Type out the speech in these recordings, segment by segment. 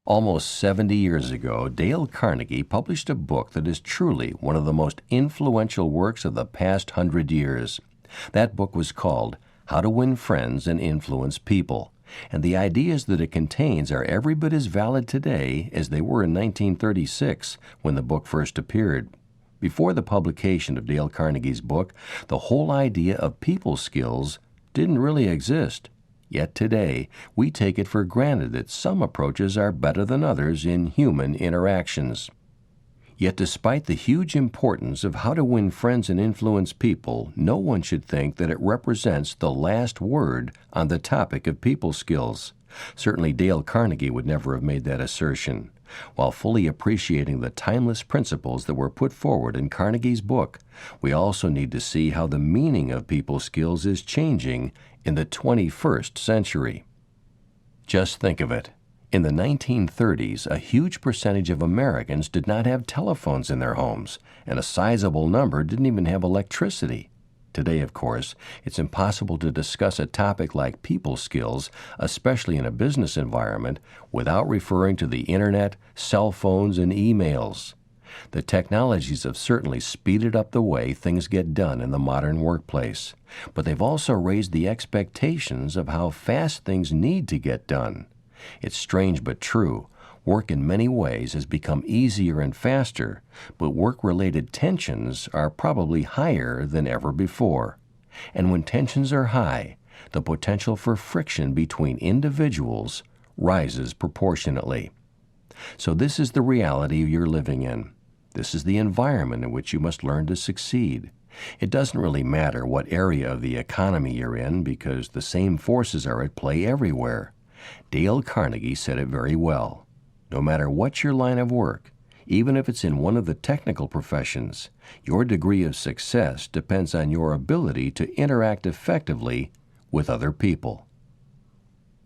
Almost 70 years ago, Dale Carnegie published a book that is truly one of the most influential works of the past 100 years. That book was called How to Win Friends and Influence People, and the ideas that it contains are every bit as valid today as they were in 1936 when the book first appeared. Before the publication of Dale Carnegie's book, the whole idea of people skills didn't really exist. Yet today, we take it for granted that some approaches are better than others in human interactions. Yet despite the huge importance of how to win friends and influence people, no one should think that it represents the last word on the topic of people skills. Certainly Dale Carnegie would never have made that assertion. While fully appreciating the timeless principles that were put forward in Carnegie's book, we also need to see how the meaning of people skills is changing in the 21st century. Just think of it. In the 1930s, a huge percentage of Americans did not have telephones in their homes, and a sizable number didn't even have electricity. Today, of course, it's impossible to discuss a topic like people skills, especially in a business environment, without referring to the internet, cell phones, and emails. The technologies have certainly speeded up the way things get done in the modern workplace, but they've also raised the expectations of how fast things need to get done. It's strange but true. Work in many ways has become easier and faster, but work-related tensions are probably higher than ever before. And when tensions are high, the potential for friction between individuals rises proportionately. So this is the reality you're living in. This is the environment in which you must learn to succeed. It doesn't really matter what area of the economy you're in because the same forces are at play everywhere. Dale Carnegie said it very well. No matter what your line of work, even if it's in one of the technical professions, your degree of success depends on your ability to interact effectively with other people.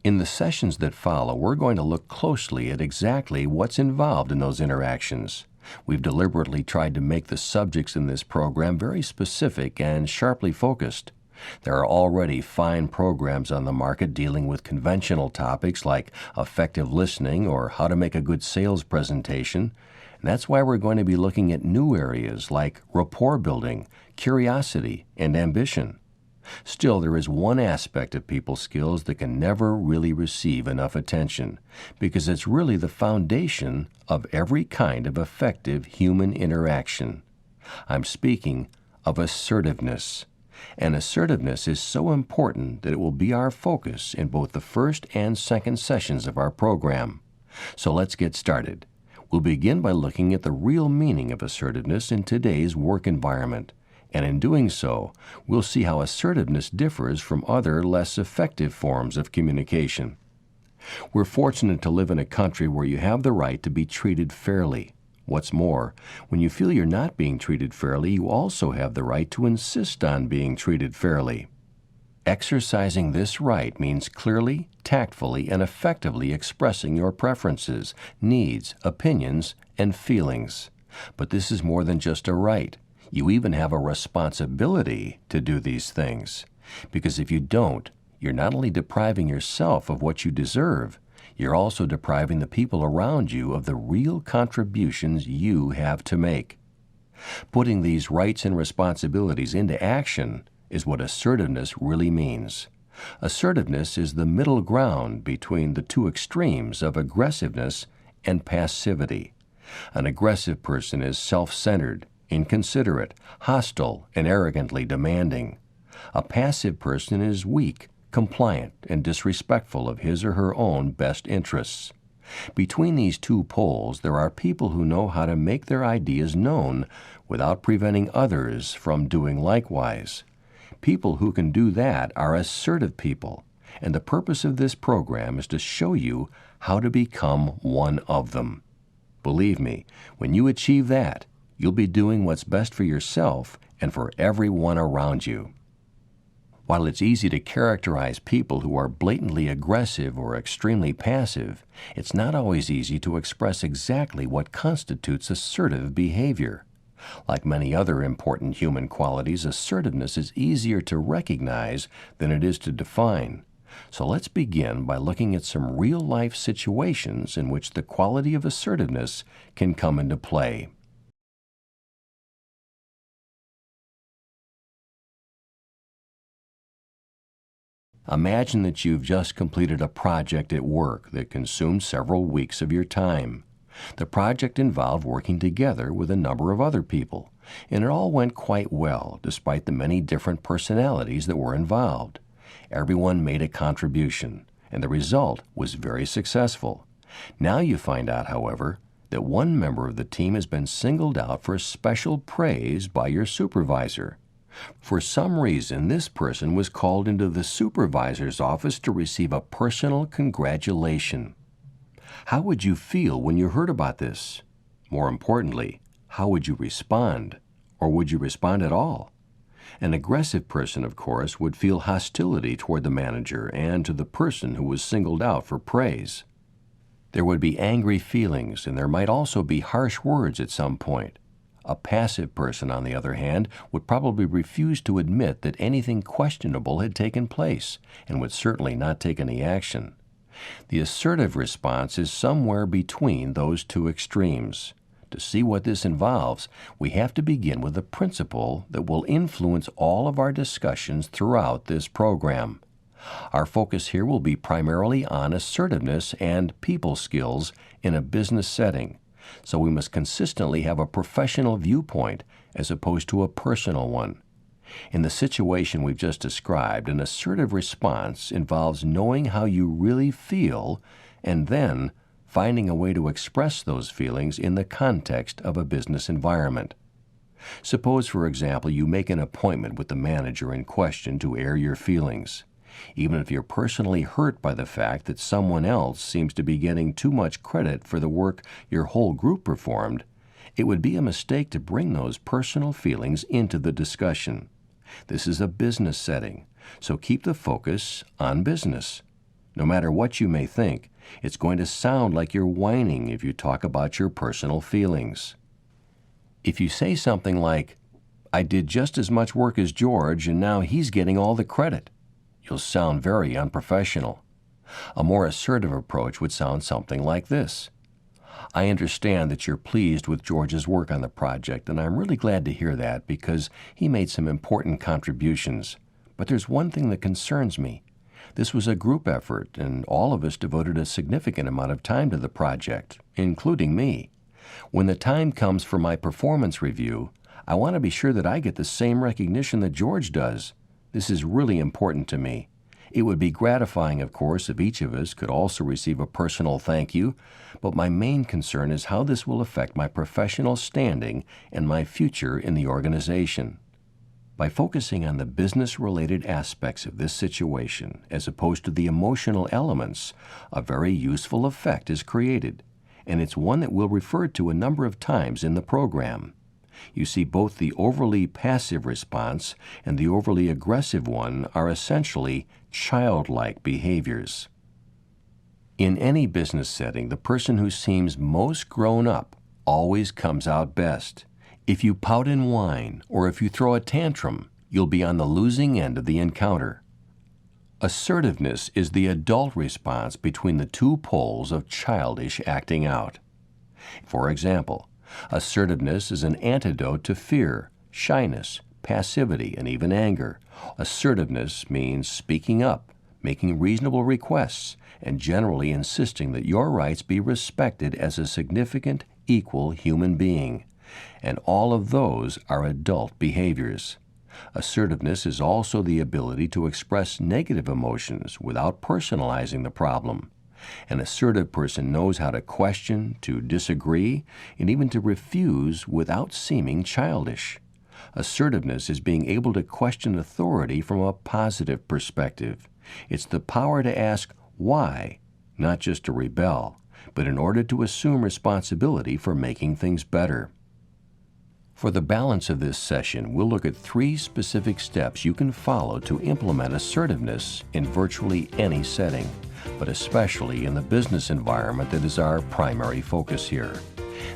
In the sessions that follow, we're going to look closely at exactly what's involved in those interactions. We've deliberately tried to make the subjects in this program very specific and sharply focused. There are already fine programs on the market dealing with conventional topics like effective listening or how to make a good sales presentation. And that's why we're going to be looking at new areas like rapport building, curiosity, and ambition. Still, there is one aspect of people skills that can never really receive enough attention because it's really the foundation of every kind of effective human interaction. I'm speaking of assertiveness. And assertiveness is so important that it will be our focus in both the first and second sessions of our program. So let's get started. We'll begin by looking at the real meaning of assertiveness in today's work environment. And in doing so, we'll see how assertiveness differs from other less effective forms of communication. We're fortunate to live in a country where you have the right to be treated fairly. What's more, when you feel you're not being treated fairly, you also have the right to insist on being treated fairly. Exercising this right means clearly, tactfully, and effectively expressing your preferences, needs, opinions, and feelings. But this is more than just a right. You even have a responsibility to do these things. Because if you don't, you're not only depriving yourself of what you deserve, you're also depriving the people around you of the real contributions you have to make. Putting these rights and responsibilities into action is what assertiveness really means. Assertiveness is the middle ground between the two extremes of aggressiveness and passivity. An aggressive person is self-centered, inconsiderate, hostile, and arrogantly demanding. A passive person is weak, compliant, and disrespectful of his or her own best interests. Between these two poles, there are people who know how to make their ideas known without preventing others from doing likewise. People who can do that are assertive people, and the purpose of this program is to show you how to become one of them. Believe me, when you achieve that, you'll be doing what's best for yourself and for everyone around you. While it's easy to characterize people who are blatantly aggressive or extremely passive, it's not always easy to express exactly what constitutes assertive behavior. Like many other important human qualities, assertiveness is easier to recognize than it is to define. So let's begin by looking at some real-life situations in which the quality of assertiveness can come into play. Imagine that you've just completed a project at work that consumed several weeks of your time. The project involved working together with a number of other people, and it all went quite well despite the many different personalities that were involved. Everyone made a contribution, and the result was very successful. Now you find out, however, that one member of the team has been singled out for special praise by your supervisor. For some reason, this person was called into the supervisor's office to receive a personal congratulation. How would you feel when you heard about this? More importantly, how would you respond? Or would you respond at all? An aggressive person, of course, would feel hostility toward the manager and to the person who was singled out for praise. There would be angry feelings, and there might also be harsh words at some point. A passive person, on the other hand, would probably refuse to admit that anything questionable had taken place and would certainly not take any action. The assertive response is somewhere between those two extremes. To see what this involves, we have to begin with a principle that will influence all of our discussions throughout this program. Our focus here will be primarily on assertiveness and people skills in a business setting. So we must consistently have a professional viewpoint as opposed to a personal one. In the situation we've just described, an assertive response involves knowing how you really feel and then finding a way to express those feelings in the context of a business environment. Suppose, for example, you make an appointment with the manager in question to air your feelings. Even if you're personally hurt by the fact that someone else seems to be getting too much credit for the work your whole group performed, it would be a mistake to bring those personal feelings into the discussion. This is a business setting, so keep the focus on business. No matter what you may think, it's going to sound like you're whining if you talk about your personal feelings. If you say something like, "I did just as much work as George and now he's getting all the credit," you'll sound very unprofessional. A more assertive approach would sound something like this. "I understand that you're pleased with George's work on the project, and I'm really glad to hear that because he made some important contributions. But there's one thing that concerns me. This was a group effort, and all of us devoted a significant amount of time to the project, including me. When the time comes for my performance review, I want to be sure that I get the same recognition that George does. This is really important to me. It would be gratifying, of course, if each of us could also receive a personal thank you, but my main concern is how this will affect my professional standing and my future in the organization." By focusing on the business-related aspects of this situation, as opposed to the emotional elements, a very useful effect is created, and it's one that we'll refer to a number of times in the program. You see, both the overly passive response and the overly aggressive one are essentially childlike behaviors. In any business setting, the person who seems most grown up always comes out best. If you pout and whine, or if you throw a tantrum, you'll be on the losing end of the encounter. Assertiveness is the adult response between the two poles of childish acting out. For example, assertiveness is an antidote to fear, shyness, passivity, and even anger. Assertiveness means speaking up, making reasonable requests, and generally insisting that your rights be respected as a significant, equal human being. And all of those are adult behaviors. Assertiveness is also the ability to express negative emotions without personalizing the problem. An assertive person knows how to question, to disagree, and even to refuse without seeming childish. Assertiveness is being able to question authority from a positive perspective. It's the power to ask why, not just to rebel, but in order to assume responsibility for making things better. For the balance of this session, we'll look at 3 specific steps you can follow to implement assertiveness in virtually any setting, but especially in the business environment that is our primary focus here.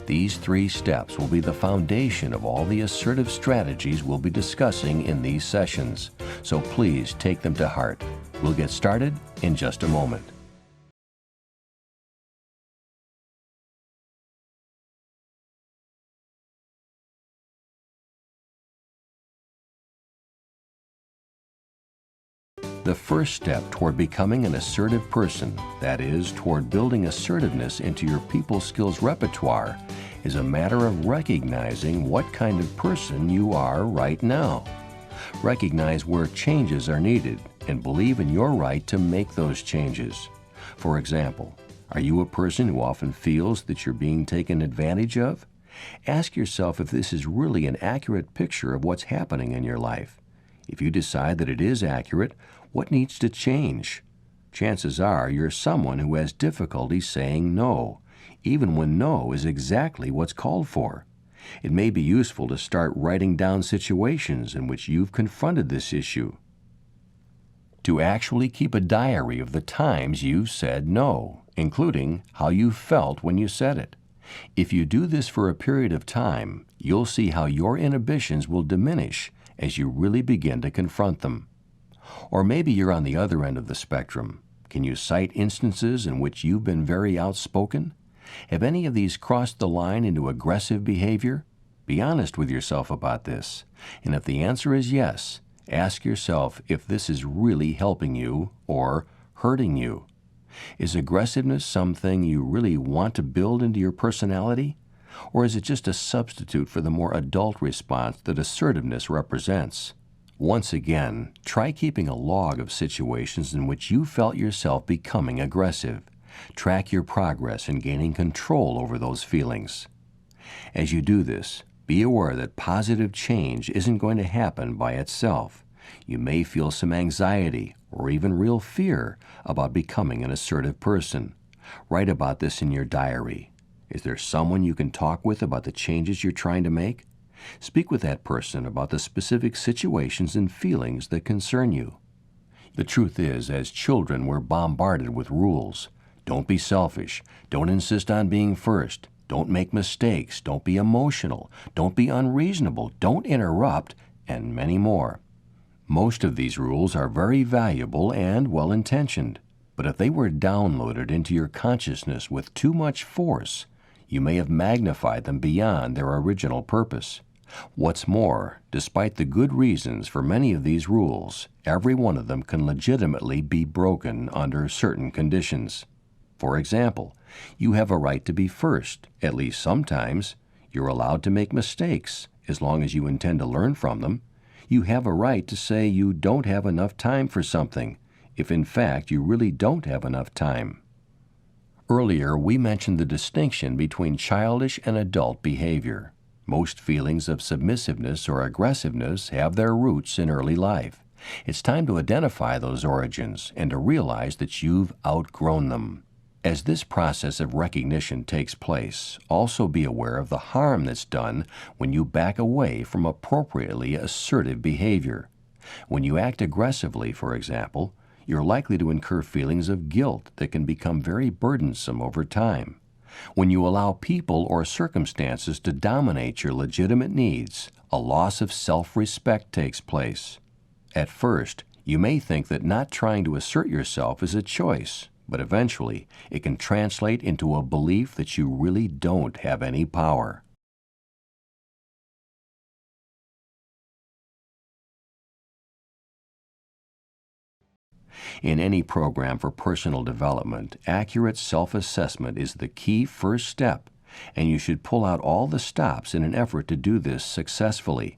These 3 steps will be the foundation of all the assertive strategies we'll be discussing in these sessions, so please take them to heart. We'll get started in just a moment. The first step toward becoming an assertive person, that is, toward building assertiveness into your people skills repertoire, is a matter of recognizing what kind of person you are right now. Recognize where changes are needed and believe in your right to make those changes. For example, are you a person who often feels that you're being taken advantage of? Ask yourself if this is really an accurate picture of what's happening in your life. If you decide that it is accurate, what needs to change? Chances are you're someone who has difficulty saying no, even when no is exactly what's called for. It may be useful to start writing down situations in which you've confronted this issue. To actually keep a diary of the times you've said no, including how you felt when you said it. If you do this for a period of time, you'll see how your inhibitions will diminish as you really begin to confront them. Or maybe you're on the other end of the spectrum. Can you cite instances in which you've been very outspoken? Have any of these crossed the line into aggressive behavior? Be honest with yourself about this. And if the answer is yes, ask yourself if this is really helping you or hurting you. Is aggressiveness something you really want to build into your personality? Or is it just a substitute for the more adult response that assertiveness represents? Once again, try keeping a log of situations in which you felt yourself becoming aggressive. Track your progress in gaining control over those feelings. As you do this, be aware that positive change isn't going to happen by itself. You may feel some anxiety or even real fear about becoming an assertive person. Write about this in your diary. Is there someone you can talk with about the changes you're trying to make? Speak with that person about the specific situations and feelings that concern you. The truth is, as children, we're bombarded with rules. Don't be selfish. Don't insist on being first. Don't make mistakes. Don't be emotional. Don't be unreasonable. Don't interrupt, and many more. Most of these rules are very valuable and well-intentioned, but if they were downloaded into your consciousness with too much force, you may have magnified them beyond their original purpose. What's more, despite the good reasons for many of these rules, every one of them can legitimately be broken under certain conditions. For example, you have a right to be first, at least sometimes. You're allowed to make mistakes, as long as you intend to learn from them. You have a right to say you don't have enough time for something, if in fact you really don't have enough time. Earlier, we mentioned the distinction between childish and adult behavior. Most feelings of submissiveness or aggressiveness have their roots in early life. It's time to identify those origins and to realize that you've outgrown them. As this process of recognition takes place, also be aware of the harm that's done when you back away from appropriately assertive behavior. When you act aggressively, for example, you're likely to incur feelings of guilt that can become very burdensome over time. When you allow people or circumstances to dominate your legitimate needs, a loss of self-respect takes place. At first, you may think that not trying to assert yourself is a choice, but eventually it can translate into a belief that you really don't have any power. In any program for personal development, accurate self-assessment is the key first step, and you should pull out all the stops in an effort to do this successfully.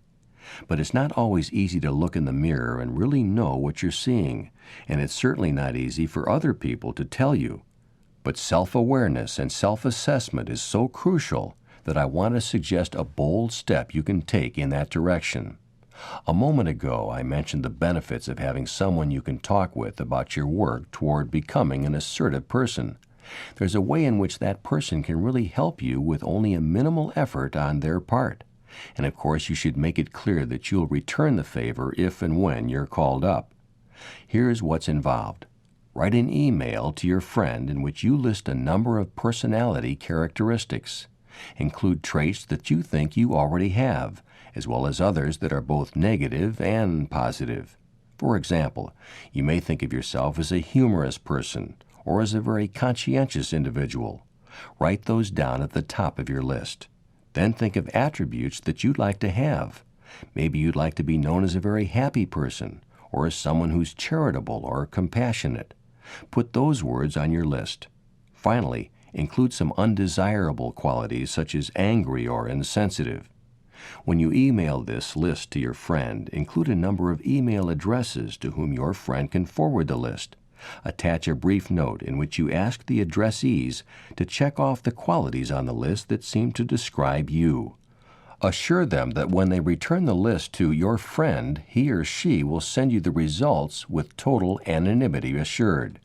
But it's not always easy to look in the mirror and really know what you're seeing, and it's certainly not easy for other people to tell you. But self-awareness and self-assessment is so crucial that I want to suggest a bold step you can take in that direction. A moment ago, I mentioned the benefits of having someone you can talk with about your work toward becoming an assertive person. There's a way in which that person can really help you with only a minimal effort on their part. And of course, you should make it clear that you'll return the favor if and when you're called up. Here's what's involved. Write an email to your friend in which you list a number of personality characteristics. Include traits that you think you already have, as well as others that are both negative and positive. For example, you may think of yourself as a humorous person or as a very conscientious individual. Write those down at the top of your list. Then think of attributes that you'd like to have. Maybe you'd like to be known as a very happy person or as someone who's charitable or compassionate. Put those words on your list. Finally, include some undesirable qualities such as angry or insensitive. When you email this list to your friend, include a number of email addresses to whom your friend can forward the list. Attach a brief note in which you ask the addressees to check off the qualities on the list that seem to describe you. Assure them that when they return the list to your friend, he or she will send you the results with total anonymity assured.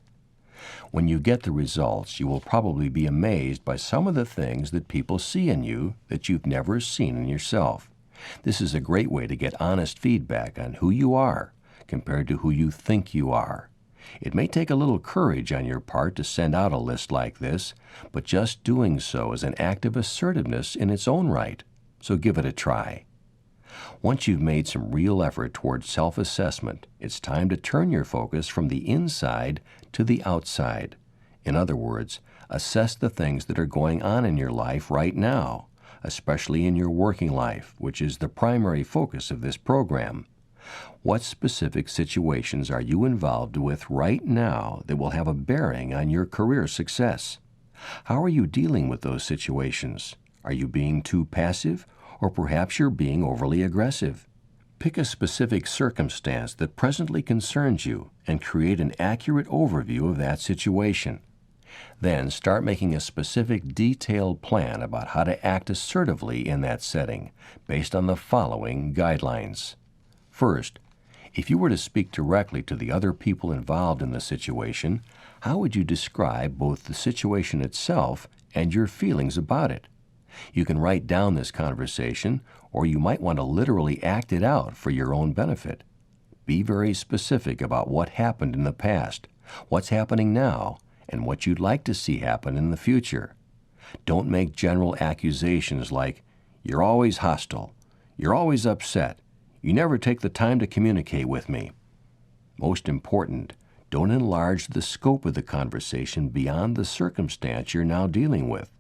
When you get the results, you will probably be amazed by some of the things that people see in you that you've never seen in yourself. This is a great way to get honest feedback on who you are compared to who you think you are. It may take a little courage on your part to send out a list like this, but just doing so is an act of assertiveness in its own right, so give it a try. Once you've made some real effort towards self-assessment, it's time to turn your focus from the inside to the outside. In other words, assess the things that are going on in your life right now, especially in your working life, which is the primary focus of this program. What specific situations are you involved with right now that will have a bearing on your career success? How are you dealing with those situations? Are you being too passive, or perhaps you're being overly aggressive? Pick a specific circumstance that presently concerns you and create an accurate overview of that situation. Then start making a specific, detailed plan about how to act assertively in that setting, based on the following guidelines. First, if you were to speak directly to the other people involved in the situation, how would you describe both the situation itself and your feelings about it? You can write down this conversation, or you might want to literally act it out for your own benefit. Be very specific about what happened in the past, what's happening now, and what you'd like to see happen in the future. Don't make general accusations like, "You're always hostile," "You're always upset," "You never take the time to communicate with me." Most important, don't enlarge the scope of the conversation beyond the circumstance you're now dealing with.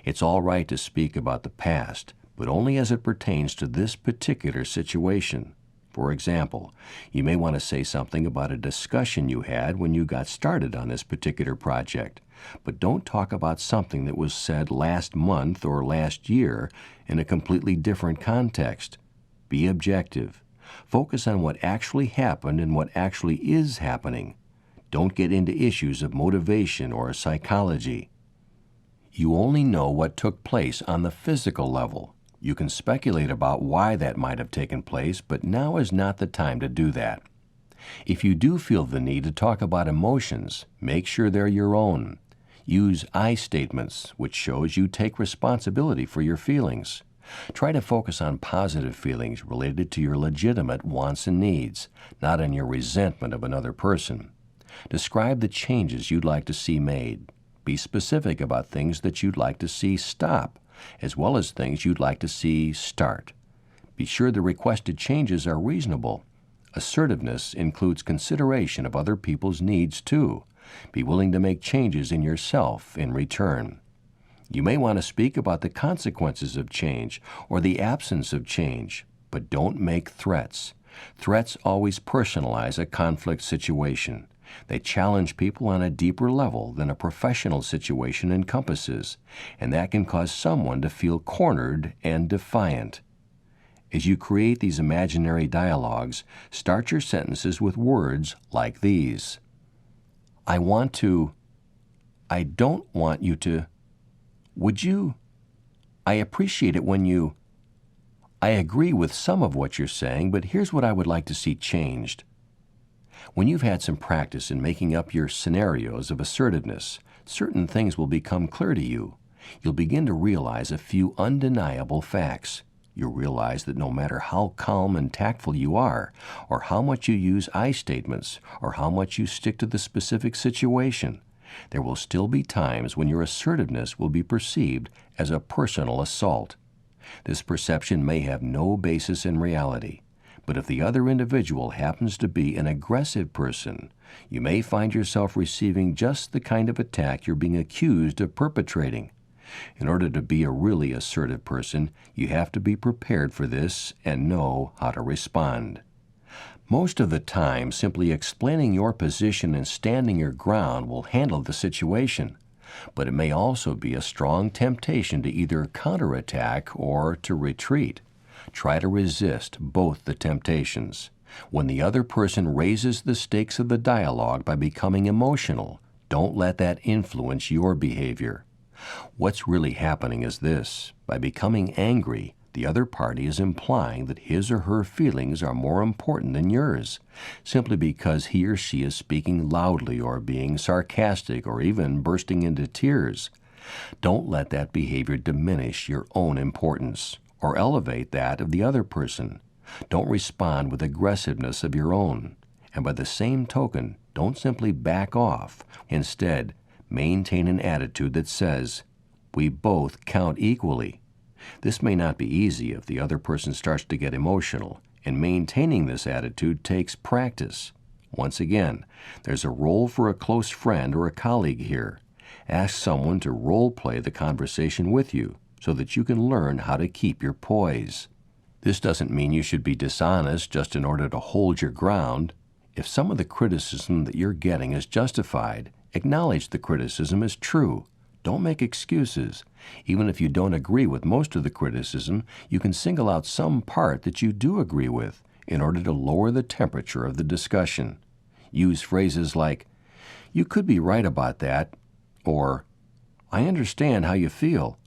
It's all right to speak about the past, but only as it pertains to this particular situation. For example, you may want to say something about a discussion you had when you got started on this particular project, but don't talk about something that was said last month or last year in a completely different context. Be objective. Focus on what actually happened and what actually is happening. Don't get into issues of motivation or psychology. You only know what took place on the physical level. You can speculate about why that might have taken place, but now is not the time to do that. If you do feel the need to talk about emotions, make sure they're your own. Use I statements, which shows you take responsibility for your feelings. Try to focus on positive feelings related to your legitimate wants and needs, not on your resentment of another person. Describe the changes you'd like to see made. Be specific about things that you'd like to see stop, as well as things you'd like to see start. Be sure the requested changes are reasonable. Assertiveness includes consideration of other people's needs, too. Be willing to make changes in yourself in return. You may want to speak about the consequences of change or the absence of change, but don't make threats. Threats always personalize a conflict situation. They challenge people on a deeper level than a professional situation encompasses, and that can cause someone to feel cornered and defiant. As you create these imaginary dialogues, start your sentences with words like these. I want to. I don't want you to. Would you? I appreciate it when you. I agree with some of what you're saying, but here's what I would like to see changed. When you've had some practice in making up your scenarios of assertiveness, certain things will become clear to you. You'll begin to realize a few undeniable facts. You'll realize that no matter how calm and tactful you are, or how much you use I statements, or how much you stick to the specific situation, there will still be times when your assertiveness will be perceived as a personal assault. This perception may have no basis in reality, But if the other individual happens to be an aggressive person, you may find yourself receiving just the kind of attack you're being accused of perpetrating. In order to be a really assertive person, you have to be prepared for this and know how to respond. Most of the time, simply explaining your position and standing your ground will handle the situation. But it may also be a strong temptation to either counterattack or to retreat. Try to resist both the temptations. When the other person raises the stakes of the dialogue by becoming emotional, don't let that influence your behavior. What's really happening is this: by becoming angry, the other party is implying that his or her feelings are more important than yours, simply because he or she is speaking loudly or being sarcastic or even bursting into tears. Don't let that behavior diminish your own importance or elevate that of the other person. Don't respond with aggressiveness of your own. And by the same token, don't simply back off. Instead, maintain an attitude that says, "We both count equally." This may not be easy if the other person starts to get emotional, and maintaining this attitude takes practice. Once again, there's a role for a close friend or a colleague here. Ask someone to role-play the conversation with you so that you can learn how to keep your poise. This doesn't mean you should be dishonest just in order to hold your ground. If some of the criticism that you're getting is justified, acknowledge the criticism is true. Don't make excuses. Even if you don't agree with most of the criticism, you can single out some part that you do agree with in order to lower the temperature of the discussion. Use phrases like, "You could be right about that," or "I understand how you feel."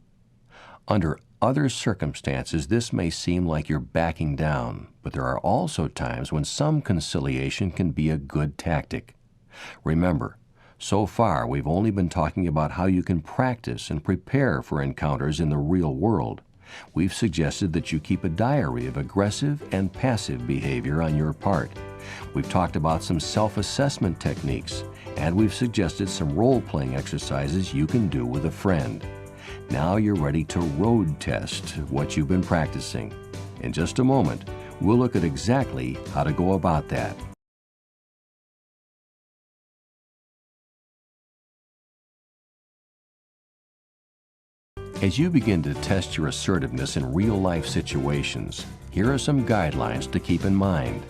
Under other circumstances, this may seem like you're backing down, but there are also times when some conciliation can be a good tactic. Remember, so far we've only been talking about how you can practice and prepare for encounters in the real world. We've suggested that you keep a diary of aggressive and passive behavior on your part. We've talked about some self-assessment techniques, and we've suggested some role-playing exercises you can do with a friend. Now you're ready to road test what you've been practicing. In just a moment, we'll look at exactly how to go about that. As you begin to test your assertiveness in real-life situations, here are some guidelines to keep in mind.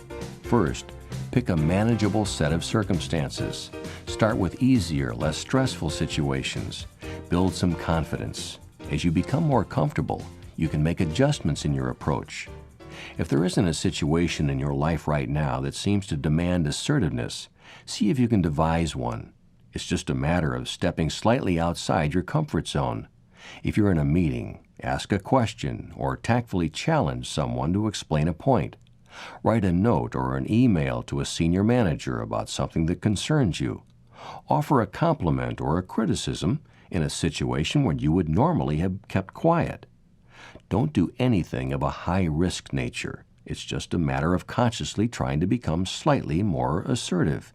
First, pick a manageable set of circumstances. Start with easier, less stressful situations. Build some confidence. As you become more comfortable, you can make adjustments in your approach. If there isn't a situation in your life right now that seems to demand assertiveness, see if you can devise one. It's just a matter of stepping slightly outside your comfort zone. If you're in a meeting, ask a question or tactfully challenge someone to explain a point. Write a note or an email to a senior manager about something that concerns you. Offer a compliment or a criticism in a situation where you would normally have kept quiet. Don't do anything of a high-risk nature. It's just a matter of consciously trying to become slightly more assertive.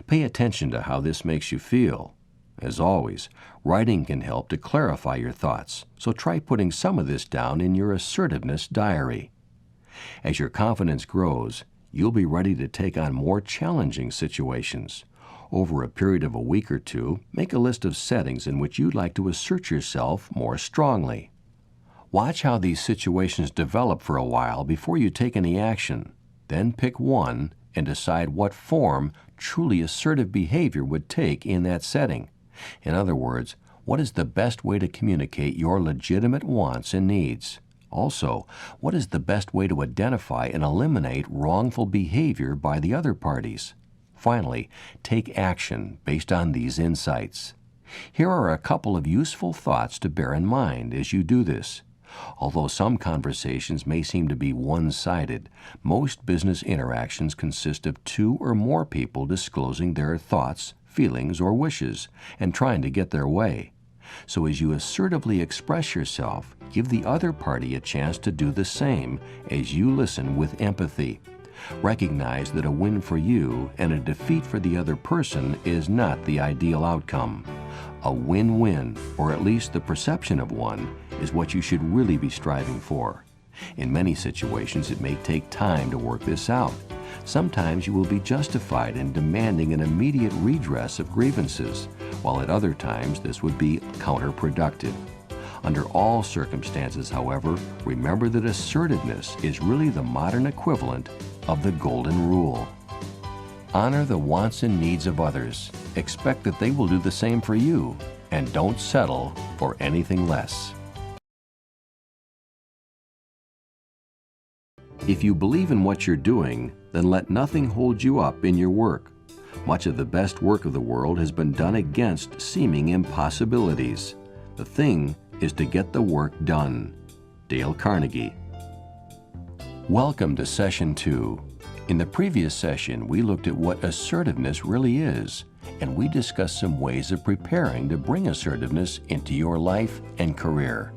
Pay attention to how this makes you feel. As always, writing can help to clarify your thoughts, so try putting some of this down in your assertiveness diary. As your confidence grows, you'll be ready to take on more challenging situations. Over a period of a week or two, make a list of settings in which you'd like to assert yourself more strongly. Watch how these situations develop for a while before you take any action. Then pick one and decide what form truly assertive behavior would take in that setting. In other words, what is the best way to communicate your legitimate wants and needs? Also, what is the best way to identify and eliminate wrongful behavior by the other parties? Finally, take action based on these insights. Here are a couple of useful thoughts to bear in mind as you do this. Although some conversations may seem to be one-sided, most business interactions consist of two or more people disclosing their thoughts, feelings, or wishes, and trying to get their way. So as you assertively express yourself, give the other party a chance to do the same as you listen with empathy. Recognize that a win for you and a defeat for the other person is not the ideal outcome. A win-win, or at least the perception of one, is what you should really be striving for. In many situations, it may take time to work this out. Sometimes you will be justified in demanding an immediate redress of grievances, while at other times this would be counterproductive. Under all circumstances, however, remember that assertiveness is really the modern equivalent of the golden rule. Honor the wants and needs of others. Expect that they will do the same for you, and don't settle for anything less. If you believe in what you're doing, then let nothing hold you up in your work. Much of the best work of the world has been done against seeming impossibilities. The thing is to get the work done. Dale Carnegie. Welcome to Session 2. In the previous session, we looked at what assertiveness really is, and we discussed some ways of preparing to bring assertiveness into your life and career.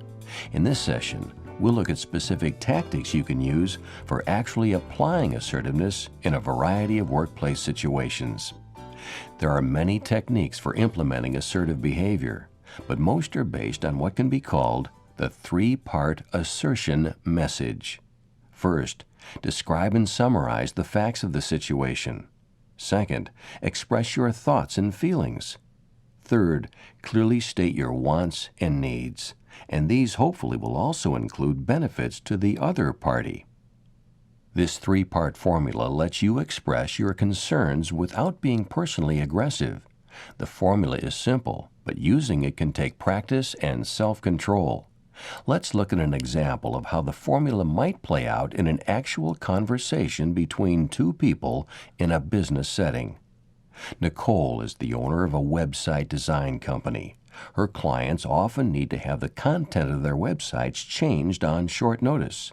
In this session, we'll look at specific tactics you can use for actually applying assertiveness in a variety of workplace situations. There are many techniques for implementing assertive behavior, but most are based on what can be called the three-part assertion message. First, describe and summarize the facts of the situation. Second, express your thoughts and feelings. Third, clearly state your wants and needs, and these hopefully will also include benefits to the other party. This three-part formula lets you express your concerns without being personally aggressive. The formula is simple, but using it can take practice and self-control. Let's look at an example of how the formula might play out in an actual conversation between two people in a business setting. Nicole is the owner of a website design company. Her clients often need to have the content of their websites changed on short notice.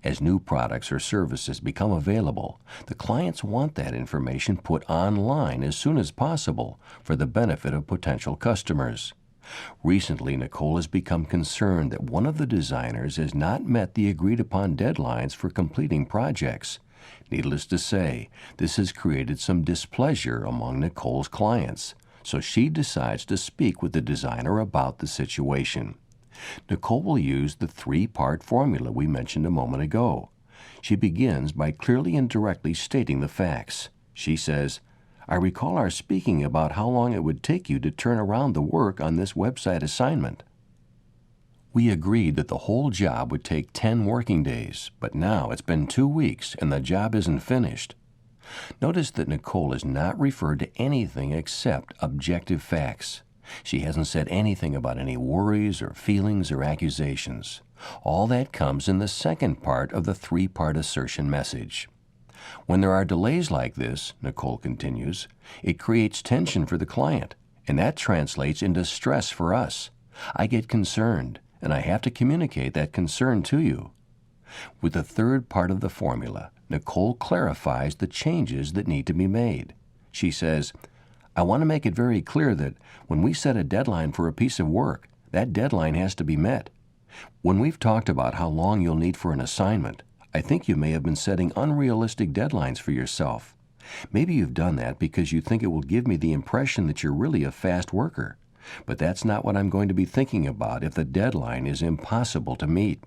As new products or services become available, the clients want that information put online as soon as possible for the benefit of potential customers. Recently, Nicole has become concerned that one of the designers has not met the agreed-upon deadlines for completing projects. Needless to say, this has created some displeasure among Nicole's clients, so she decides to speak with the designer about the situation. Nicole will use the three-part formula we mentioned a moment ago. She begins by clearly and directly stating the facts. She says, "I recall our speaking about how long it would take you to turn around the work on this website assignment. We agreed that the whole job would take 10 working days, but now it's been 2 weeks and the job isn't finished." Notice that Nicole has not referred to anything except objective facts. She hasn't said anything about any worries or feelings or accusations. All that comes in the second part of the three-part assertion message. When there are delays like this, Nicole continues, it creates tension for the client, and that translates into stress for us. I get concerned, and I have to communicate that concern to you. With the third part of the formula, Nicole clarifies the changes that need to be made. She says, "I want to make it very clear that when we set a deadline for a piece of work, that deadline has to be met. When we've talked about how long you'll need for an assignment, I think you may have been setting unrealistic deadlines for yourself. Maybe you've done that because you think it will give me the impression that you're really a fast worker. But that's not what I'm going to be thinking about if the deadline is impossible to meet."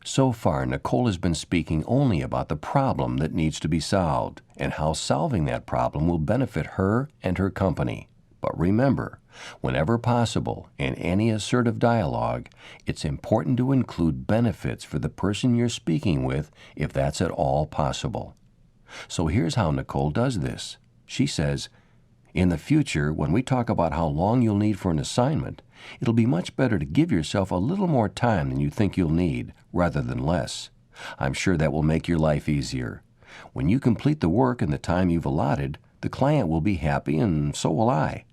So far, Nicole has been speaking only about the problem that needs to be solved and how solving that problem will benefit her and her company. But remember, whenever possible, in any assertive dialogue, it's important to include benefits for the person you're speaking with if that's at all possible. So here's how Nicole does this. She says, "In the future, when we talk about how long you'll need for an assignment, it'll be much better to give yourself a little more time than you think you'll need, rather than less. I'm sure that will make your life easier. When you complete the work in the time you've allotted, the client will be happy and so will I.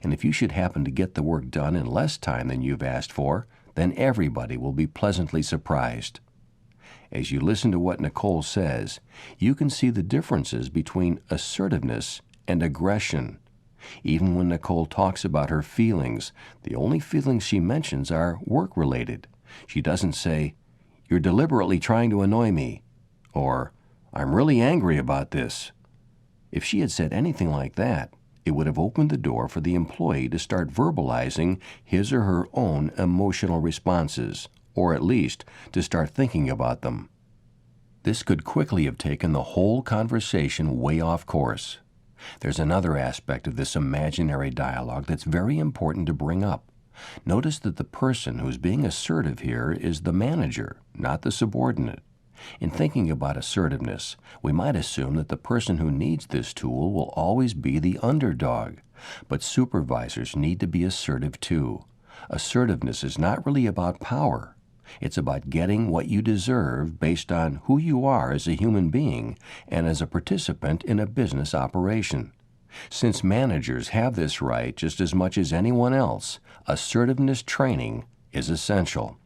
And if you should happen to get the work done in less time than you've asked for, then everybody will be pleasantly surprised." As you listen to what Nicole says, you can see the differences between assertiveness and aggression. Even when Nicole talks about her feelings, the only feelings she mentions are work-related. She doesn't say, "You're deliberately trying to annoy me," or "I'm really angry about this." If she had said anything like that, it would have opened the door for the employee to start verbalizing his or her own emotional responses, or at least to start thinking about them. This could quickly have taken the whole conversation way off course. There's another aspect of this imaginary dialogue that's very important to bring up. Notice that the person who's being assertive here is the manager, not the subordinate. In thinking about assertiveness, we might assume that the person who needs this tool will always be the underdog, but supervisors need to be assertive too. Assertiveness is not really about power. It's about getting what you deserve based on who you are as a human being and as a participant in a business operation. Since managers have this right just as much as anyone else, assertiveness training is essential.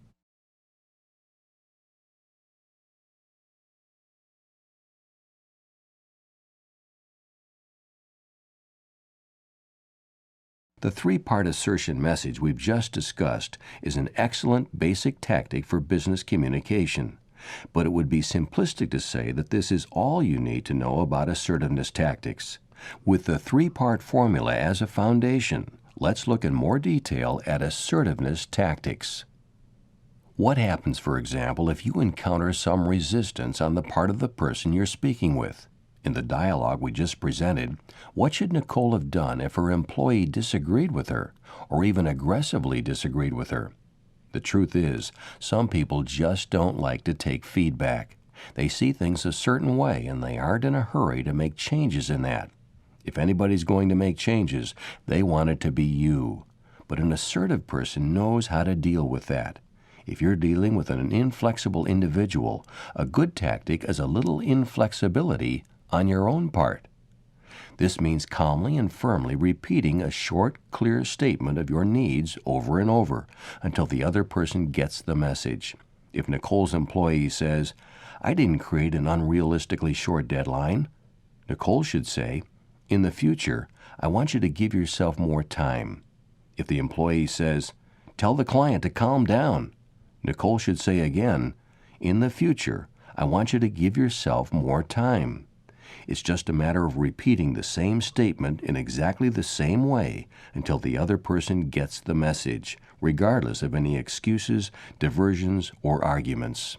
The three-part assertion message we've just discussed is an excellent basic tactic for business communication, but it would be simplistic to say that this is all you need to know about assertiveness tactics. With the three-part formula as a foundation, let's look in more detail at assertiveness tactics. What happens, for example, if you encounter some resistance on the part of the person you're speaking with? In the dialogue we just presented, what should Nicole have done if her employee disagreed with her, or even aggressively disagreed with her? The truth is, some people just don't like to take feedback. They see things a certain way, and they aren't in a hurry to make changes in that. If anybody's going to make changes, they want it to be you. But an assertive person knows how to deal with that. If you're dealing with an inflexible individual, a good tactic is a little inflexibility on your own part. This means calmly and firmly repeating a short, clear statement of your needs over and over until the other person gets the message. If Nicole's employee says, "I didn't create an unrealistically short deadline," Nicole should say, "In the future, I want you to give yourself more time." If the employee says, "Tell the client to calm down," Nicole should say again, "In the future, I want you to give yourself more time." It's just a matter of repeating the same statement in exactly the same way until the other person gets the message, regardless of any excuses, diversions, or arguments.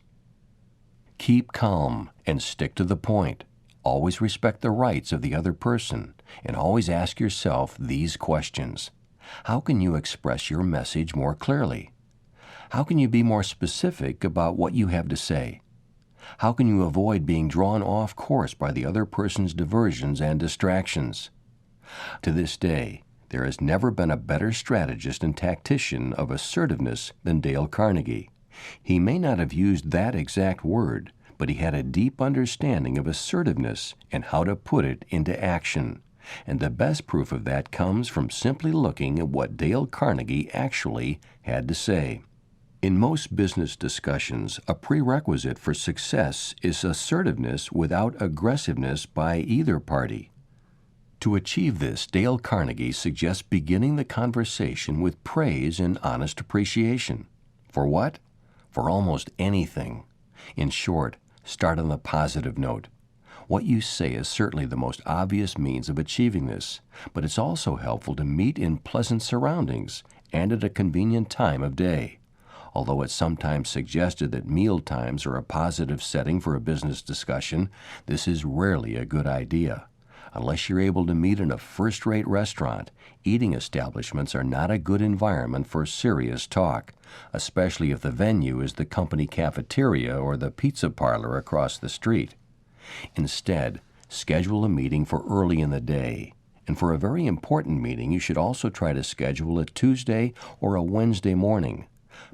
Keep calm and stick to the point. Always respect the rights of the other person, and always ask yourself these questions. How can you express your message more clearly? How can you be more specific about what you have to say? How can you avoid being drawn off course by the other person's diversions and distractions? To this day, there has never been a better strategist and tactician of assertiveness than Dale Carnegie. He may not have used that exact word, but he had a deep understanding of assertiveness and how to put it into action. And the best proof of that comes from simply looking at what Dale Carnegie actually had to say. In most business discussions, a prerequisite for success is assertiveness without aggressiveness by either party. To achieve this, Dale Carnegie suggests beginning the conversation with praise and honest appreciation. For what? For almost anything. In short, start on the positive note. What you say is certainly the most obvious means of achieving this, but it's also helpful to meet in pleasant surroundings and at a convenient time of day. Although it's sometimes suggested that meal times are a positive setting for a business discussion, this is rarely a good idea. Unless you're able to meet in a first-rate restaurant, eating establishments are not a good environment for serious talk, especially if the venue is the company cafeteria or the pizza parlor across the street. Instead, schedule a meeting for early in the day. And for a very important meeting, you should also try to schedule a Tuesday or a Wednesday morning.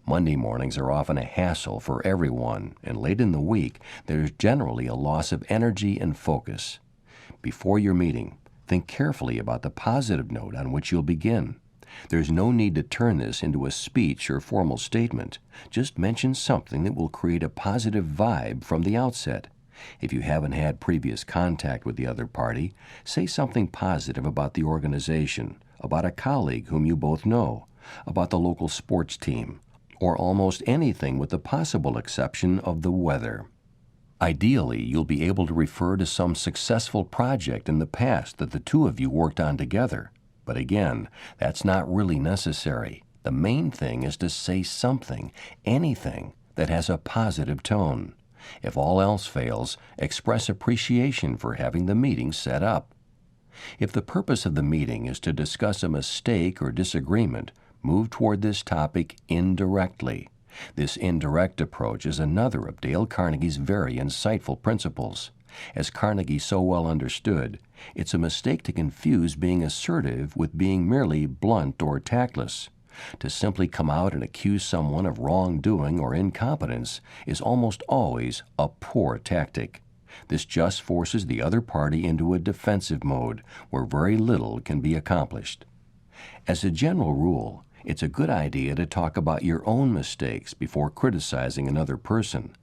Monday mornings are often a hassle for everyone, and late in the week, there's generally a loss of energy and focus. Before your meeting, think carefully about the positive note on which you'll begin. There's no need to turn this into a speech or formal statement. Just mention something that will create a positive vibe from the outset. If you haven't had previous contact with the other party, say something positive about the organization, about a colleague whom you both know, about the local sports team, or almost anything with the possible exception of the weather. Ideally, you'll be able to refer to some successful project in the past that the two of you worked on together. But again, that's not really necessary. The main thing is to say something, anything, that has a positive tone. If all else fails, express appreciation for having the meeting set up. If the purpose of the meeting is to discuss a mistake or disagreement, move toward this topic indirectly. This indirect approach is another of Dale Carnegie's very insightful principles. As Carnegie so well understood, it's a mistake to confuse being assertive with being merely blunt or tactless. To simply come out and accuse someone of wrongdoing or incompetence is almost always a poor tactic. This just forces the other party into a defensive mode where very little can be accomplished. As a general rule, it's a good idea to talk about your own mistakes before criticizing another person.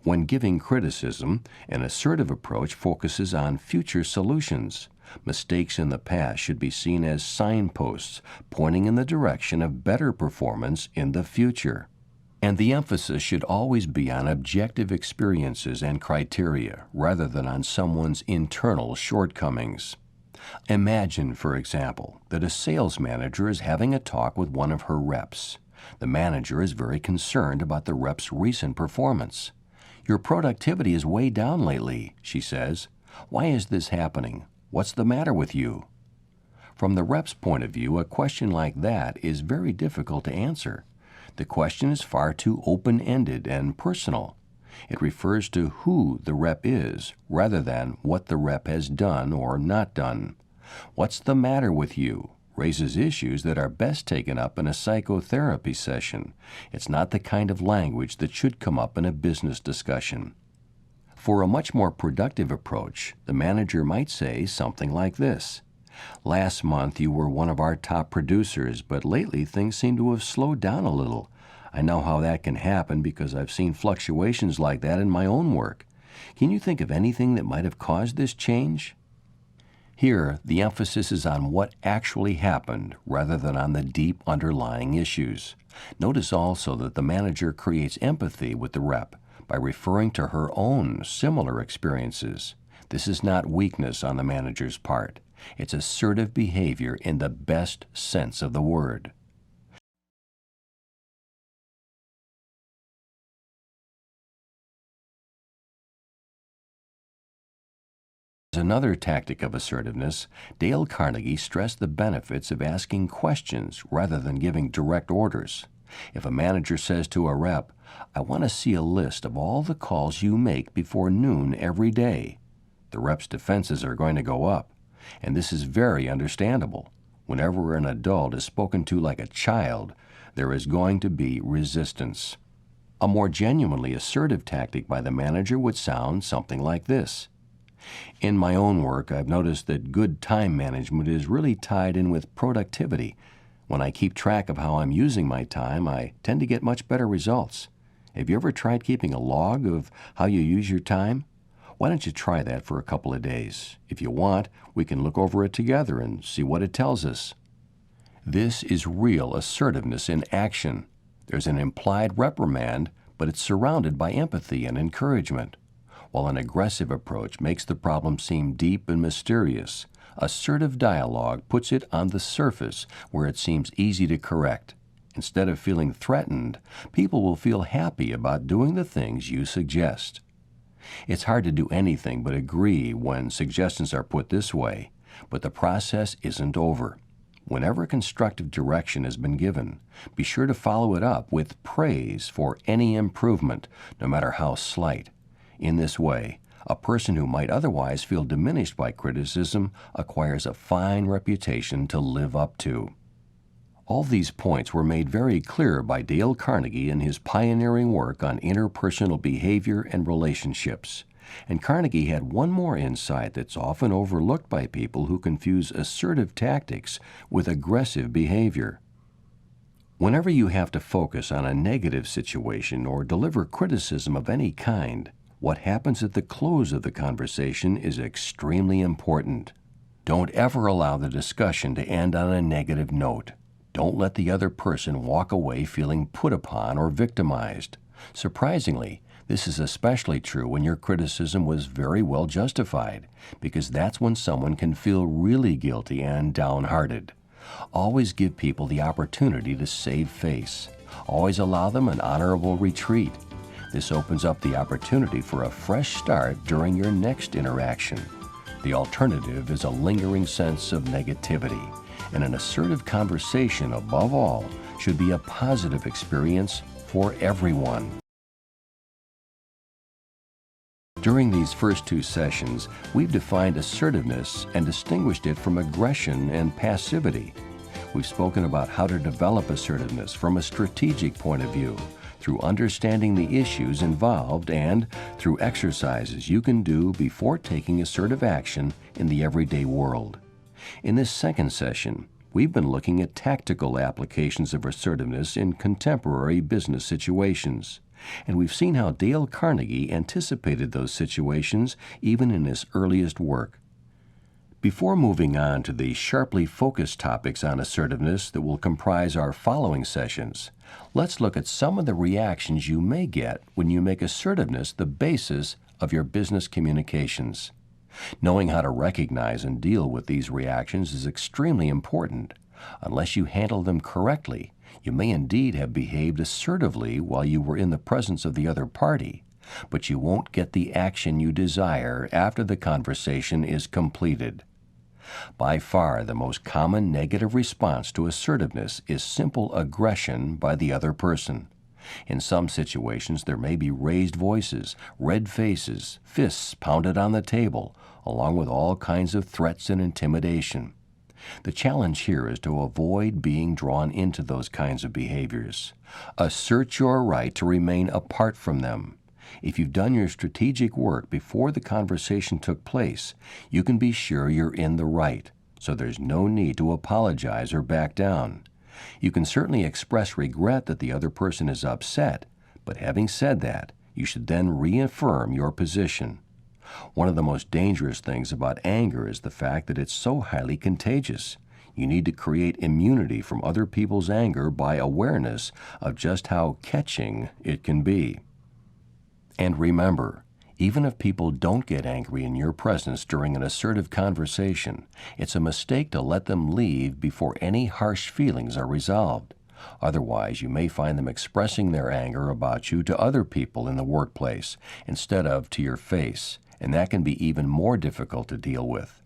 When giving criticism, an assertive approach focuses on future solutions. Mistakes in the past should be seen as signposts pointing in the direction of better performance in the future. And the emphasis should always be on objective experiences and criteria rather than on someone's internal shortcomings. Imagine, for example, that a sales manager is having a talk with one of her reps. The manager is very concerned about the rep's recent performance. "Your productivity is way down lately," she says. "Why is this happening? What's the matter with you?" From the rep's point of view, a question like that is very difficult to answer. The question is far too open-ended and personal. It refers to who the rep is rather than what the rep has done or not done. "What's the matter with you?" raises issues that are best taken up in a psychotherapy session. It's not the kind of language that should come up in a business discussion. For a much more productive approach, the manager might say something like this: "Last month you were one of our top producers, but lately things seem to have slowed down a little. I know how that can happen because I've seen fluctuations like that in my own work. Can you think of anything that might have caused this change?" Here, the emphasis is on what actually happened rather than on the deep underlying issues. Notice also that the manager creates empathy with the rep by referring to her own similar experiences. This is not weakness on the manager's part. It's assertive behavior in the best sense of the word. As another tactic of assertiveness, Dale Carnegie stressed the benefits of asking questions rather than giving direct orders. If a manager says to a rep, "I want to see a list of all the calls you make before noon every day," the rep's defenses are going to go up. And this is very understandable. Whenever an adult is spoken to like a child, there is going to be resistance. A more genuinely assertive tactic by the manager would sound something like this: "In my own work, I've noticed that good time management is really tied in with productivity. When I keep track of how I'm using my time, I tend to get much better results. Have you ever tried keeping a log of how you use your time? Why don't you try that for a couple of days? If you want, we can look over it together and see what it tells us." This is real assertiveness in action. There's an implied reprimand, but it's surrounded by empathy and encouragement. While an aggressive approach makes the problem seem deep and mysterious, assertive dialogue puts it on the surface where it seems easy to correct. Instead of feeling threatened, people will feel happy about doing the things you suggest. It's hard to do anything but agree when suggestions are put this way, but the process isn't over. Whenever constructive direction has been given, be sure to follow it up with praise for any improvement, no matter how slight. In this way, a person who might otherwise feel diminished by criticism acquires a fine reputation to live up to. All these points were made very clear by Dale Carnegie in his pioneering work on interpersonal behavior and relationships. And Carnegie had one more insight that's often overlooked by people who confuse assertive tactics with aggressive behavior. Whenever you have to focus on a negative situation or deliver criticism of any kind, what happens at the close of the conversation is extremely important. Don't ever allow the discussion to end on a negative note. Don't let the other person walk away feeling put upon or victimized. Surprisingly, this is especially true when your criticism was very well justified, because that's when someone can feel really guilty and downhearted. Always give people the opportunity to save face. Always allow them an honorable retreat. This opens up the opportunity for a fresh start during your next interaction. The alternative is a lingering sense of negativity, and an assertive conversation, above all, should be a positive experience for everyone. During these first two sessions, we've defined assertiveness and distinguished it from aggression and passivity. We've spoken about how to develop assertiveness from a strategic point of view, through understanding the issues involved and through exercises you can do before taking assertive action in the everyday world. In this second session, we've been looking at tactical applications of assertiveness in contemporary business situations, and we've seen how Dale Carnegie anticipated those situations even in his earliest work. Before moving on to the sharply focused topics on assertiveness that will comprise our following sessions, let's look at some of the reactions you may get when you make assertiveness the basis of your business communications. Knowing how to recognize and deal with these reactions is extremely important. Unless you handle them correctly, you may indeed have behaved assertively while you were in the presence of the other party, but you won't get the action you desire after the conversation is completed. By far, the most common negative response to assertiveness is simple aggression by the other person. In some situations, there may be raised voices, red faces, fists pounded on the table, along with all kinds of threats and intimidation. The challenge here is to avoid being drawn into those kinds of behaviors. Assert your right to remain apart from them. If you've done your strategic work before the conversation took place, you can be sure you're in the right, so there's no need to apologize or back down. You can certainly express regret that the other person is upset, but having said that, you should then reaffirm your position. One of the most dangerous things about anger is the fact that it's so highly contagious. You need to create immunity from other people's anger by awareness of just how catching it can be. And remember, even if people don't get angry in your presence during an assertive conversation, it's a mistake to let them leave before any harsh feelings are resolved. Otherwise, you may find them expressing their anger about you to other people in the workplace instead of to your face, and that can be even more difficult to deal with.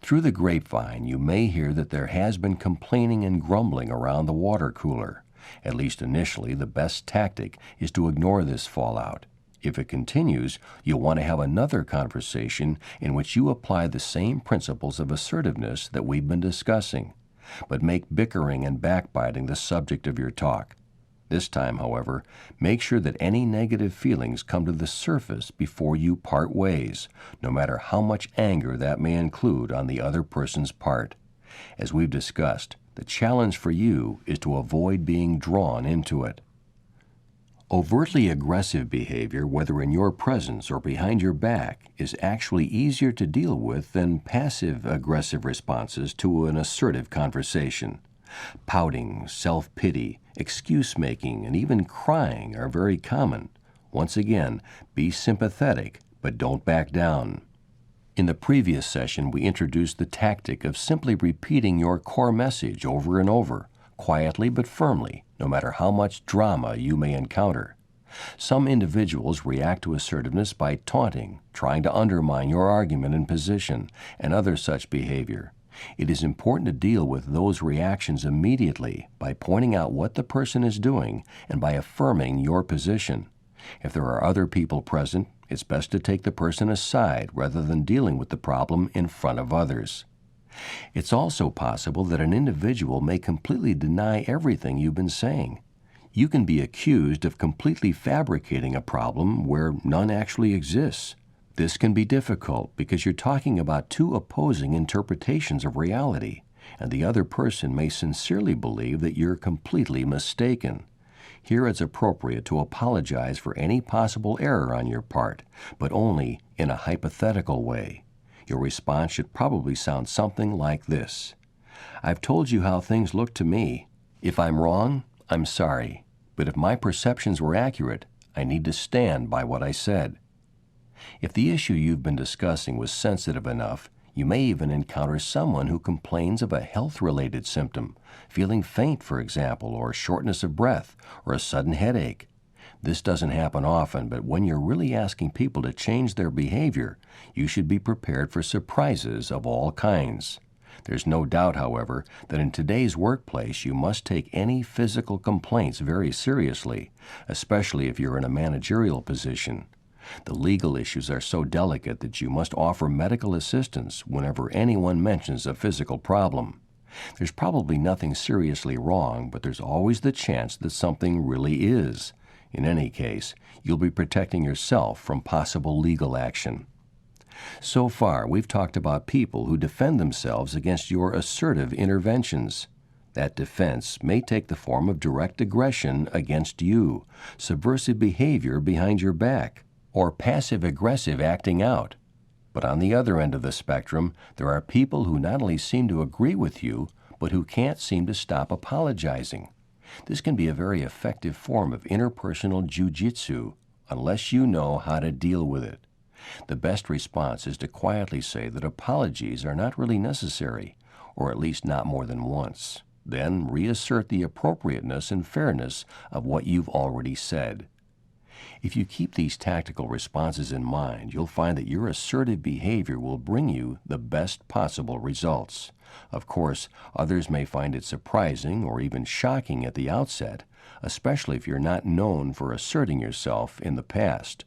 Through the grapevine, you may hear that there has been complaining and grumbling around the water cooler. At least initially, the best tactic is to ignore this fallout. If it continues, you'll want to have another conversation in which you apply the same principles of assertiveness that we've been discussing, but make bickering and backbiting the subject of your talk. This time, however, make sure that any negative feelings come to the surface before you part ways, no matter how much anger that may include on the other person's part. As we've discussed, the challenge for you is to avoid being drawn into it. Overtly aggressive behavior, whether in your presence or behind your back, is actually easier to deal with than passive-aggressive responses to an assertive conversation. Pouting, self-pity, excuse-making, and even crying are very common. Once again, be sympathetic, but don't back down. In the previous session, we introduced the tactic of simply repeating your core message over and over, quietly but firmly, no matter how much drama you may encounter. Some individuals react to assertiveness by taunting, trying to undermine your argument and position, and other such behavior. It is important to deal with those reactions immediately by pointing out what the person is doing and by affirming your position. If there are other people present, it's best to take the person aside rather than dealing with the problem in front of others. It's also possible that an individual may completely deny everything you've been saying. You can be accused of completely fabricating a problem where none actually exists. This can be difficult because you're talking about two opposing interpretations of reality, and the other person may sincerely believe that you're completely mistaken. Here it's appropriate to apologize for any possible error on your part, but only in a hypothetical way. Your response should probably sound something like this. I've told you how things look to me. If I'm wrong, I'm sorry. But if my perceptions were accurate, I need to stand by what I said. If the issue you've been discussing was sensitive enough, You may even encounter someone who complains of a health-related symptom, feeling faint, for example, or shortness of breath, or a sudden headache. This doesn't happen often, but when you're really asking people to change their behavior, you should be prepared for surprises of all kinds. There's no doubt, however, that in today's workplace you must take any physical complaints very seriously, especially if you're in a managerial position. The legal issues are so delicate that you must offer medical assistance whenever anyone mentions a physical problem. There's probably nothing seriously wrong, but there's always the chance that something really is. In any case, you'll be protecting yourself from possible legal action. So far, we've talked about people who defend themselves against your assertive interventions. That defense may take the form of direct aggression against you, subversive behavior behind your back, or passive-aggressive acting out. But on the other end of the spectrum, there are people who not only seem to agree with you, but who can't seem to stop apologizing. This can be a very effective form of interpersonal jujitsu, unless you know how to deal with it. The best response is to quietly say that apologies are not really necessary, or at least not more than once. Then reassert the appropriateness and fairness of what you've already said. If you keep these tactical responses in mind, you'll find that your assertive behavior will bring you the best possible results. Of course, others may find it surprising or even shocking at the outset, especially if you're not known for asserting yourself in the past.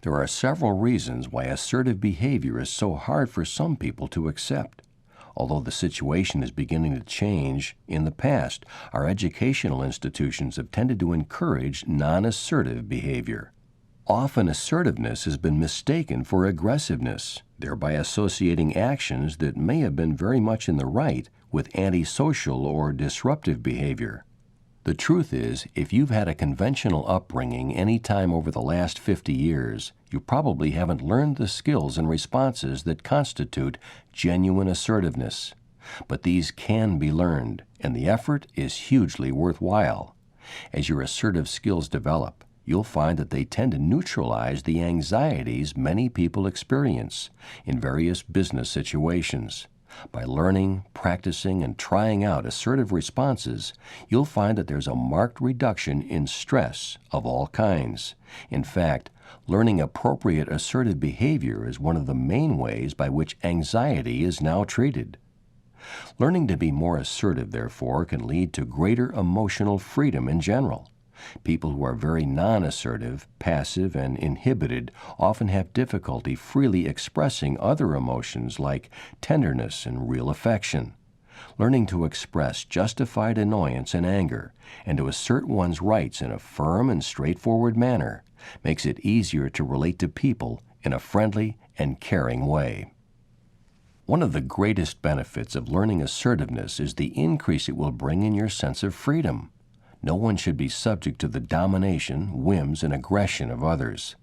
There are several reasons why assertive behavior is so hard for some people to accept. Although the situation is beginning to change, in the past, our educational institutions have tended to encourage non-assertive behavior. Often assertiveness has been mistaken for aggressiveness, thereby associating actions that may have been very much in the right with antisocial or disruptive behavior. The truth is, if you've had a conventional upbringing any time over the last 50 years, you probably haven't learned the skills and responses that constitute genuine assertiveness. But these can be learned, and the effort is hugely worthwhile. As your assertive skills develop, you'll find that they tend to neutralize the anxieties many people experience in various business situations. By learning, practicing, and trying out assertive responses, you'll find that there's a marked reduction in stress of all kinds. In fact, learning appropriate assertive behavior is one of the main ways by which anxiety is now treated. Learning to be more assertive, therefore, can lead to greater emotional freedom in general. People who are very non-assertive, passive, and inhibited often have difficulty freely expressing other emotions like tenderness and real affection. Learning to express justified annoyance and anger, and to assert one's rights in a firm and straightforward manner, makes it easier to relate to people in a friendly and caring way. One of the greatest benefits of learning assertiveness is the increase it will bring in your sense of freedom. No one should be subject to the domination, whims, and aggression of others.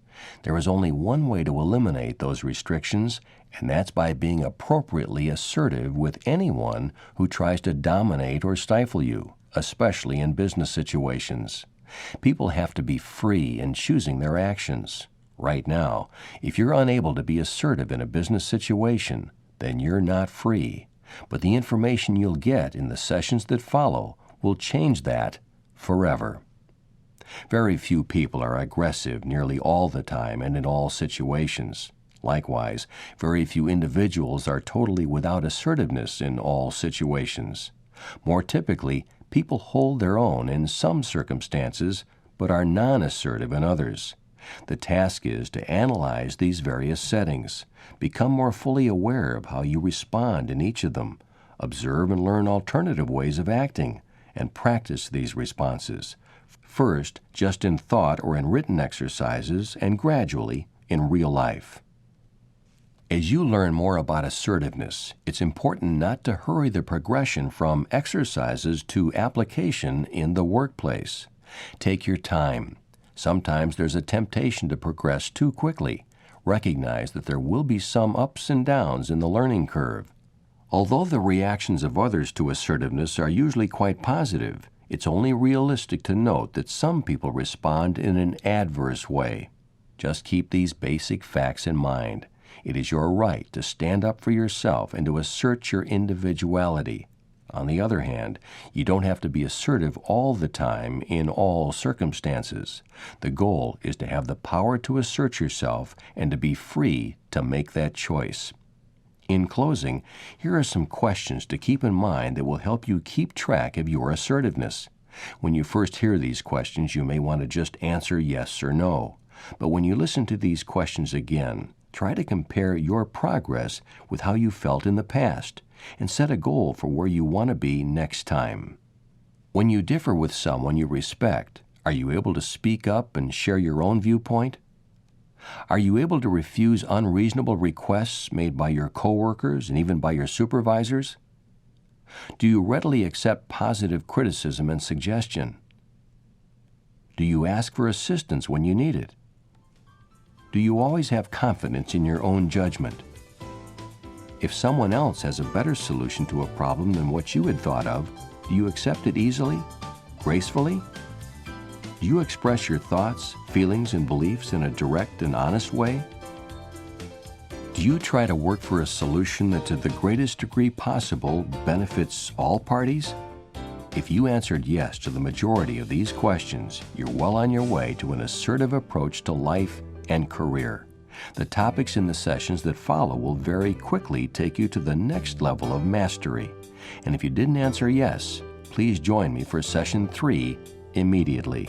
There is only one way to eliminate those restrictions, and that's by being appropriately assertive with anyone who tries to dominate or stifle you, especially in business situations. People have to be free in choosing their actions. Right now, if you're unable to be assertive in a business situation, then you're not free. But the information you'll get in the sessions that follow will change that forever. Very few people are aggressive nearly all the time and in all situations. Likewise, very few individuals are totally without assertiveness in all situations. More typically, people hold their own in some circumstances, but are non-assertive in others. The task is to analyze these various settings, become more fully aware of how you respond in each of them, observe and learn alternative ways of acting, and practice these responses, first just in thought or in written exercises, and gradually in real life. As you learn more about assertiveness, it's important not to hurry the progression from exercises to application in the workplace. Take your time. Sometimes there's a temptation to progress too quickly. Recognize that there will be some ups and downs in the learning curve. Although the reactions of others to assertiveness are usually quite positive, It's only realistic to note that some people respond in an adverse way. Just keep these basic facts in mind. It is your right to stand up for yourself and to assert your individuality. On the other hand, you don't have to be assertive all the time in all circumstances. The goal is to have the power to assert yourself and to be free to make that choice. In closing, here are some questions to keep in mind that will help you keep track of your assertiveness. When you first hear these questions, you may want to just answer yes or no. But when you listen to these questions again, try to compare your progress with how you felt in the past and set a goal for where you want to be next time. When you differ with someone you respect, are you able to speak up and share your own viewpoint? Are you able to refuse unreasonable requests made by your coworkers and even by your supervisors? Do you readily accept positive criticism and suggestion? Do you ask for assistance when you need it? Do you always have confidence in your own judgment? If someone else has a better solution to a problem than what you had thought of, do you accept it easily, gracefully? Do you express your thoughts, feelings, and beliefs in a direct and honest way? Do you try to work for a solution that to the greatest degree possible benefits all parties? If you answered yes to the majority of these questions, you're well on your way to an assertive approach to life and career. The topics in the sessions that follow will very quickly take you to the next level of mastery. And if you didn't answer yes, please join me for Session 3 immediately.